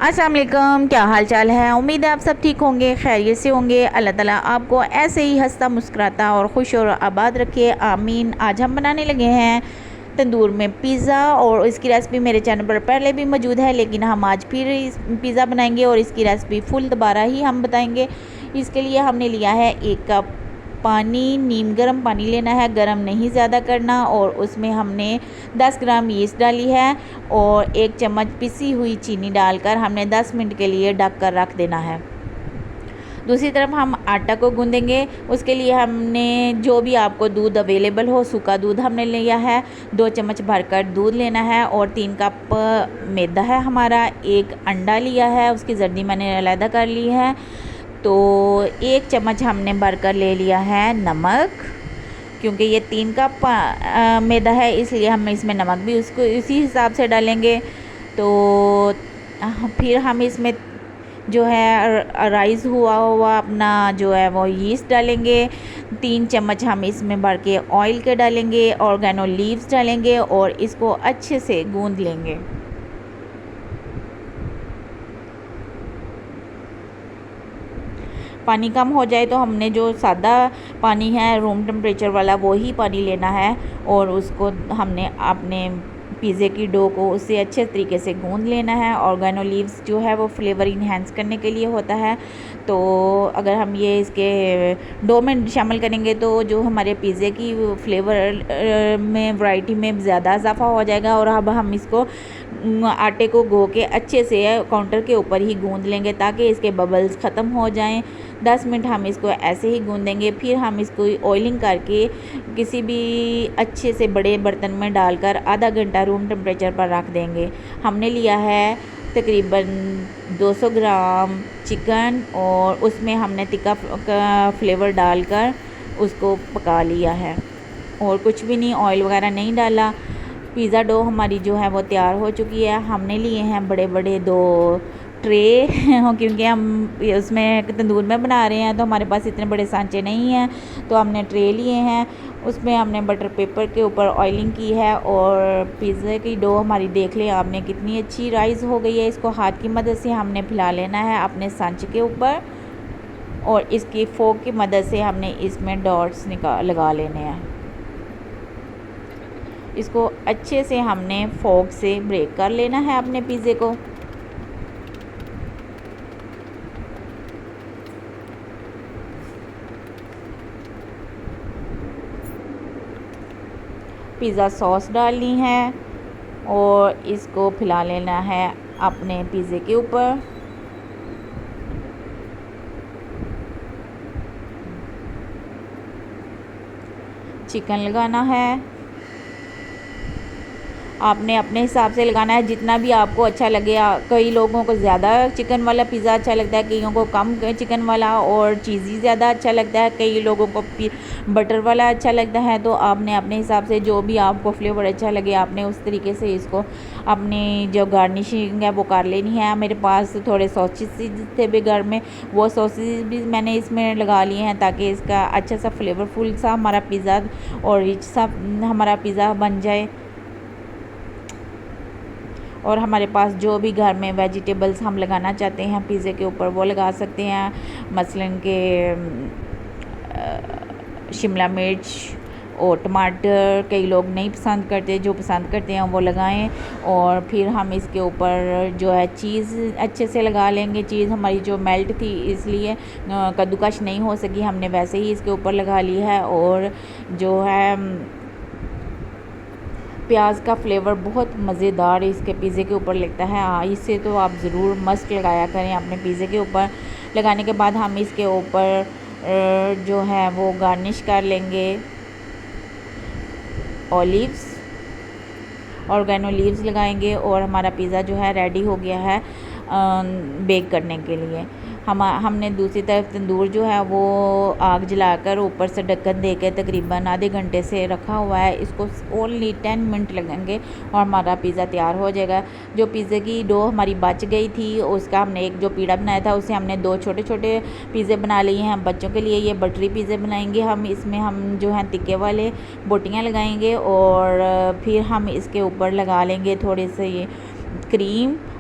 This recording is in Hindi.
अस्सलाम वालेकुम, क्या हाल चाल है। उम्मीद है आप सब ठीक होंगे, खैरियत से होंगे। अल्लाह ताला आपको ऐसे ही हंसता मुस्कुराता और खुश और आबाद रखे, आमीन। आज हम बनाने लगे हैं तंदूर में पिज़्ज़ा, और इसकी रेसिपी मेरे चैनल पर पहले भी मौजूद है, लेकिन हम आज फिर पिज़्ज़ा बनाएंगे और इसकी रेसिपी फुल दोबारा ही हम बताएंगे। इसके लिए हमने लिया है 1 कप पानी, नीम गर्म पानी लेना है, गर्म नहीं ज़्यादा करना। और उसमें हमने 10 ग्राम यीस्ट डाली है और 1 चम्मच पिसी हुई चीनी डालकर हमने 10 मिनट के लिए ढक कर रख देना है। दूसरी तरफ हम आटा को गूंदेंगे। उसके लिए हमने जो भी आपको दूध अवेलेबल हो, सूखा दूध हमने लिया है, 2 चम्मच भरकर दूध लेना है और 3 कप मैदा है हमारा। 1 अंडा लिया है, उसकी जर्दी मैंने अलग कर ली है। तो 1 चम्मच हमने भरकर ले लिया है नमक, क्योंकि ये 3 कप मैदा है, इसलिए हम इसमें नमक भी उसको इसी हिसाब से डालेंगे। तो फिर हम इसमें जो है राइस हुआ हुआ अपना जो है वो यीस्ट डालेंगे। 3 चम्मच हम इसमें भर के ऑयल के डालेंगे, ऑर्गेनो लीव्स डालेंगे और इसको अच्छे से गूंद लेंगे। पानी कम हो जाए तो हमने जो सादा पानी है रूम टेम्परेचर वाला, वो ही पानी लेना है और उसको हमने अपने पिज़्ज़े की डो को उससे अच्छे तरीके से गूंद लेना है। ऑर्गेनो लीव्स जो है वो फ्लेवर इन्हेंस करने के लिए होता है। तो अगर हम ये इसके डो में शामिल करेंगे तो जो हमारे पिज़्ज़े की फ्लेवर में वैरायटी में ज़्यादा इजाफा हो जाएगा। और अब हम इसको आटे को गो के अच्छे से काउंटर के ऊपर ही गूंद लेंगे ताकि इसके बबल्स ख़त्म हो जाएं। 10 मिनट हम इसको ऐसे ही गूंदेंगे। फिर हम इसको ऑयलिंग करके किसी भी अच्छे से बड़े बर्तन में डालकर आधा घंटा रूम टेम्परेचर पर रख देंगे। हमने लिया है तकरीबन 200 ग्राम चिकन और उसमें हमने तिक्का फ्लेवर डालकर उसको पका लिया है और कुछ भी नहीं, ऑयल वगैरह नहीं डाला। पिज़्ज़ा डो हमारी जो है वो तैयार हो चुकी है। हमने लिए हैं बड़े बड़े 2 ट्रे क्योंकि हम उसमें तंदूर में बना रहे हैं तो हमारे पास इतने बड़े सांचे नहीं हैं, तो हमने ट्रे लिए हैं। उसमें हमने बटर पेपर के ऊपर ऑयलिंग की है और पिज़्ज़ा की डो हमारी देख लें आपने कितनी अच्छी राइस हो गई है। इसको हाथ की मदद से हमने फैला लेना है अपने सांचे के ऊपर और इसकी फोक की मदद से हमने इसमें डॉट्स लगा लेने हैं। इसको अच्छे से हमने फोक से ब्रेक कर लेना है अपने पिज़्ज़े को। पिज़्ज़ा सॉस डालनी है और इसको फैला लेना है अपने पिज़्ज़े के ऊपर। चिकन लगाना है, आपने अपने हिसाब से लगाना है जितना भी आपको अच्छा लगे। कई लोगों को ज़्यादा चिकन वाला पिज़्ज़ा अच्छा लगता है, कईयों को कम चिकन वाला और चीज़ी ज़्यादा अच्छा लगता है, कई लोगों को बटर वाला अच्छा लगता है। तो आपने अपने हिसाब से जो भी आपको फ्लेवर अच्छा लगे आपने उस तरीके से इसको अपनी जो गार्निशिंग है वो कर लेनी है। मेरे पास थोड़े सॉसेज थे भी घर में, वो सॉसेज भी मैंने इसमें लगा लिए हैं ताकि इसका अच्छा सा फ्लेवरफुल सा हमारा पिज़्ज़ा और रिच सा हमारा पिज़्ज़ा बन जाए। और हमारे पास जो भी घर में वेजिटेबल्स हम लगाना चाहते हैं पिज़्ज़े के ऊपर वो लगा सकते हैं, मसलन के शिमला मिर्च और टमाटर। कई लोग नहीं पसंद करते, जो पसंद करते हैं वो लगाएं। और फिर हम इसके ऊपर जो है चीज़ अच्छे से लगा लेंगे। चीज़ हमारी जो मेल्ट थी इसलिए कद्दूकश नहीं हो सकी, हमने वैसे ही इसके ऊपर लगा ली है। और जो है प्याज का फ्लेवर बहुत मज़ेदार इसके पिज़्ज़े के ऊपर लगता है। इससे तो आप ज़रूर मस्त लगाया करें अपने पिज़्ज़े के ऊपर। लगाने के बाद हम इसके ऊपर जो है वो गार्निश कर लेंगे ऑलिव्स, ऑर्गेनो लीव्स लगाएंगे और हमारा पिज़्ज़ा जो है रेडी हो गया है बेक करने के लिए। हमने दूसरी तरफ तंदूर जो है वो आग जलाकर ऊपर से ढक्कन देकर तकरीबन आधे घंटे से रखा हुआ है। इसको ओनली 10 मिनट लगेंगे और हमारा पिज़्ज़ा तैयार हो जाएगा। जो पिज़्ज़े की डो हमारी बच गई थी उसका हमने एक जो पीड़ा बनाया था उससे हमने 2 छोटे छोटे पिज़्ज़े बना लिए हैं बच्चों के लिए। ये बटरी पिज़्ज़े बनाएंगे हम, इसमें हम जो है तिक्के वाले बोटियाँ लगाएंगे और फिर हम इसके ऊपर लगा लेंगे थोड़े से ये क्रीम